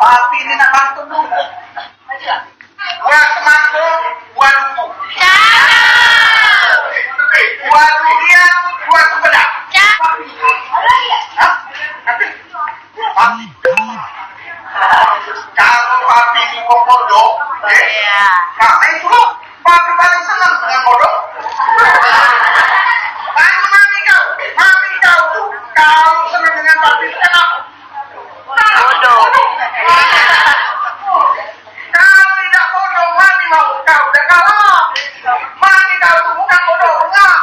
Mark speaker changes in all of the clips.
Speaker 1: Papi ini nak bantu dulu. Buat semangko, buat lupu. Buat durian, buat sempedang. Kalau papi ini mau bodoh, karena itu loh, papi paling senang dengan bodoh. Tanya mami kau tuh, kau senang dengan papi kenapa? Bodoh. Kau tidak bodoh, mami mau kau udah kalah. Mami kau tuh bukan bodoh, enggak.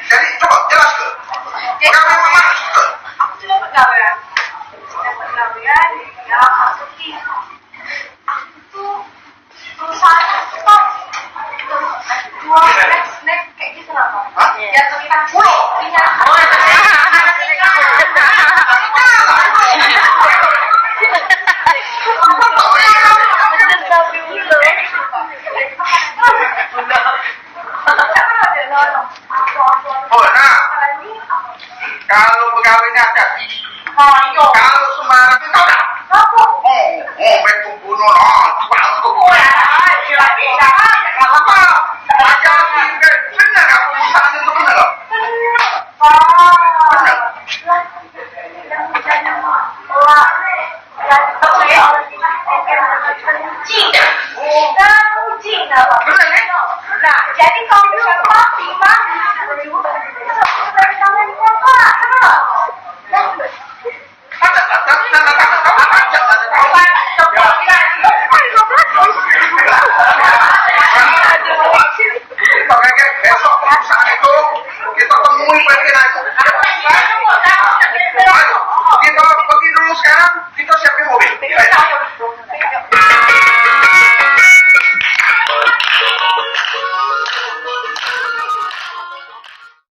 Speaker 1: Jadi coba jelaskan. Pegawai mana suster?
Speaker 2: Aku cuma pegawaian. Pegawaian ya aku tuh perusahaan stop jual snack kayak gitu lah Pak. Ya kita
Speaker 1: Pulau. Oh, nah, kalau pegawainya ada di kalau Semarang itu ada. Betul bunuh, tukang tukang. Apa? Aja benar kamu perusahaan itu benar loh. Benar.
Speaker 2: Benar ya? Nah, jadi kalau misalnya